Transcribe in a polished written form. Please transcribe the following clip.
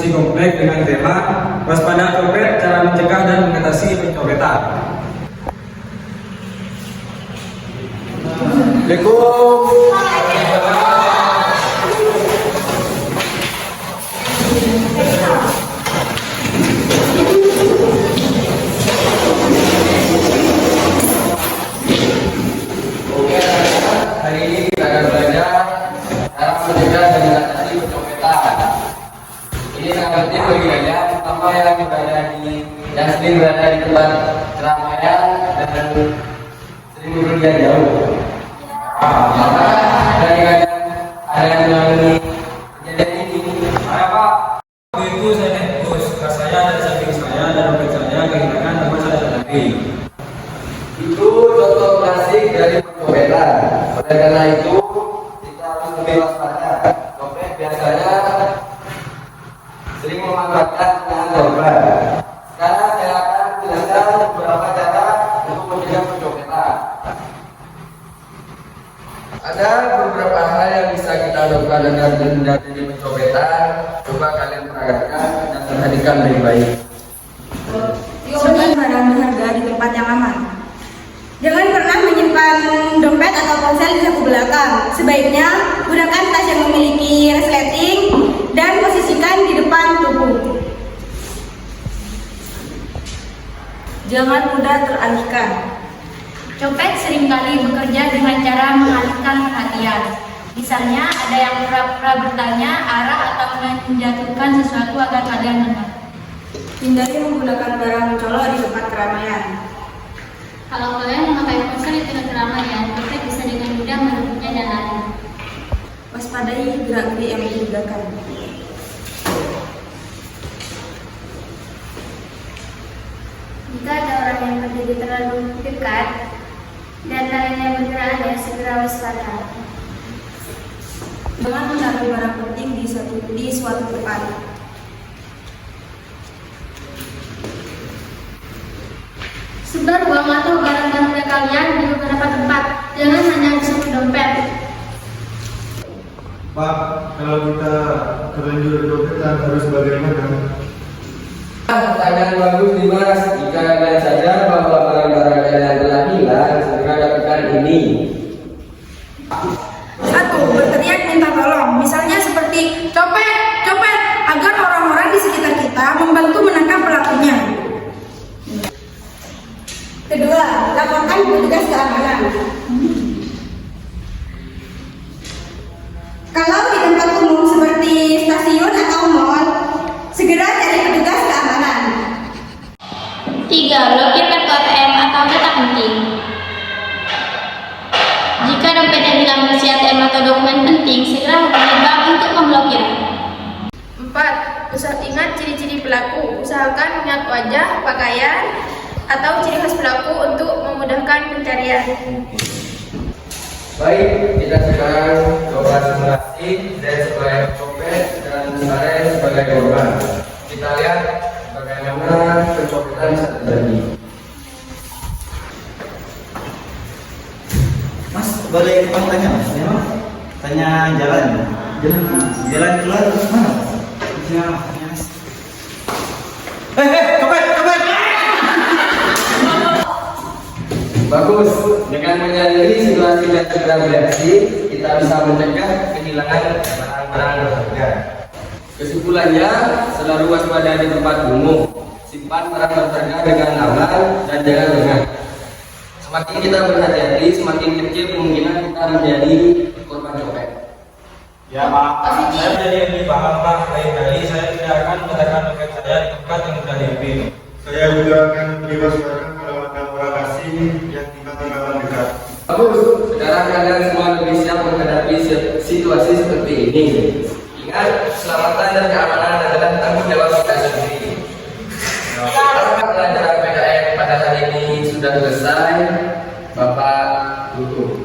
eksekusi komplek dengan tema waspada copet, cara mencegah dan mengatasi pencopetan. Hari ini kita akan belajar cara mencegah dan mengatasi pencopetan. Ini sangat penting bagi kalian, terutama yang sering berada di tempat keramaian dan sering bepergian jauh. Maka dari kalian ada yang mengalami kejadian ini. Saya Pak, waktu itu saya naik bus, tas saya ada di samping saya dan dompet saya kehilangan teman saya tadi. Itu contoh klasik dari pencopetan. Oleh karena itu, kita harus lebih waspada. Copet biasanya sering memanfaatkan dengan korban. Sekarang saya akan menjelaskan beberapa cara untuk mencegah pencopetan. Ada beberapa hal yang bisa kita lakukan agar menghindari pencopetan. Coba kalian perhatikan dan perhatikan baik-baik. Simpan barang berharga di tempat yang aman. Jangan pernah menyimpan dompet atau ponsel di saku belakang. Sebaiknya gunakan tas yang memiliki resleting dan posisikan di depan tubuh. Jangan mudah teralihkan. Copet seringkali bekerja dengan cara mengalihkan perhatian. Misalnya, ada yang pura-pura bertanya arah atau menjatuhkan sesuatu agar kalian dengar. Hindari menggunakan barang mencolok di tempat keramaian. Kalau kalian memakai ponsel di tempat keramaian, copet bisa dengan mudah merebutnya dan lari. Waspadai gerak-gerik yang mencurigakan. Jika ada orang yang berdiri terlalu dekat dan lainnya bergerak aneh, segera waspada. Jangan menaruh barang penting di suatu tempat. Sebar uang atau barang berharga kalian di beberapa tempat, jangan hanya di satu dompet. Pak, kalau kita terlanjur pencopetan harus bagaimana? Pertanyaan bagus Dimas. Jika kalian sadar bahwa barang-barang kalian telah hilang, segera lakukan ini. 1. Berteriak minta tolong. Misalnya seperti copet, copet, agar orang-orang di sekitar kita membantu menangkap pelakunya. 2. Laporkan petugas keamanan. Kalau di tempat umum seperti stasiun atau mall, segera cari petugas keamanan. 3. Blokir kartu ATM atau data penting. Jika dompet yang hilang berisi ATM atau dokumen penting, segera hubungi bank untuk memblokir. 4. Ingat ciri-ciri pelaku. Usahakan ingat wajah, pakaian, atau ciri khas pelaku untuk memudahkan pencarian. Baik, kita sekarang coba simulasi dan sebagai copet dan saya sebagai korban. Kita lihat bagaimana pencopetan bisa terjadi. Mas, boleh Bang tanya Mas? Ya, Mas? Tanya jalan. Jalan keluar terus mana? Ya, Mas. Copet, copet. Bagus, dengan menyadari situasi dan segera bereaksi, kita bisa mencegah kehilangan barang-barang berharga. Kesimpulannya, selalu waspada di tempat umum, simpan barang berharga dengan aman dan jangan lengah. Semakin kita berhati-hati, semakin kecil kemungkinan kita menjadi korban copet. Ya Pak, saya menjadi lebih paham Pak. Lain kali saya tidak akan meletakkan dompet saya di tempat yang mudah diambil. Saya juga akan lebih waspada kalau ada orang asing yang tinggal dekat. Bagus, sekarang kalian semua lebih siap menghadapi situasi seperti ini. Ingat, keselamatan dan keamanan adalah tanggung jawab kita sendiri. Karena pelajaran PKN pada hari ini sudah selesai, Bapak tutup.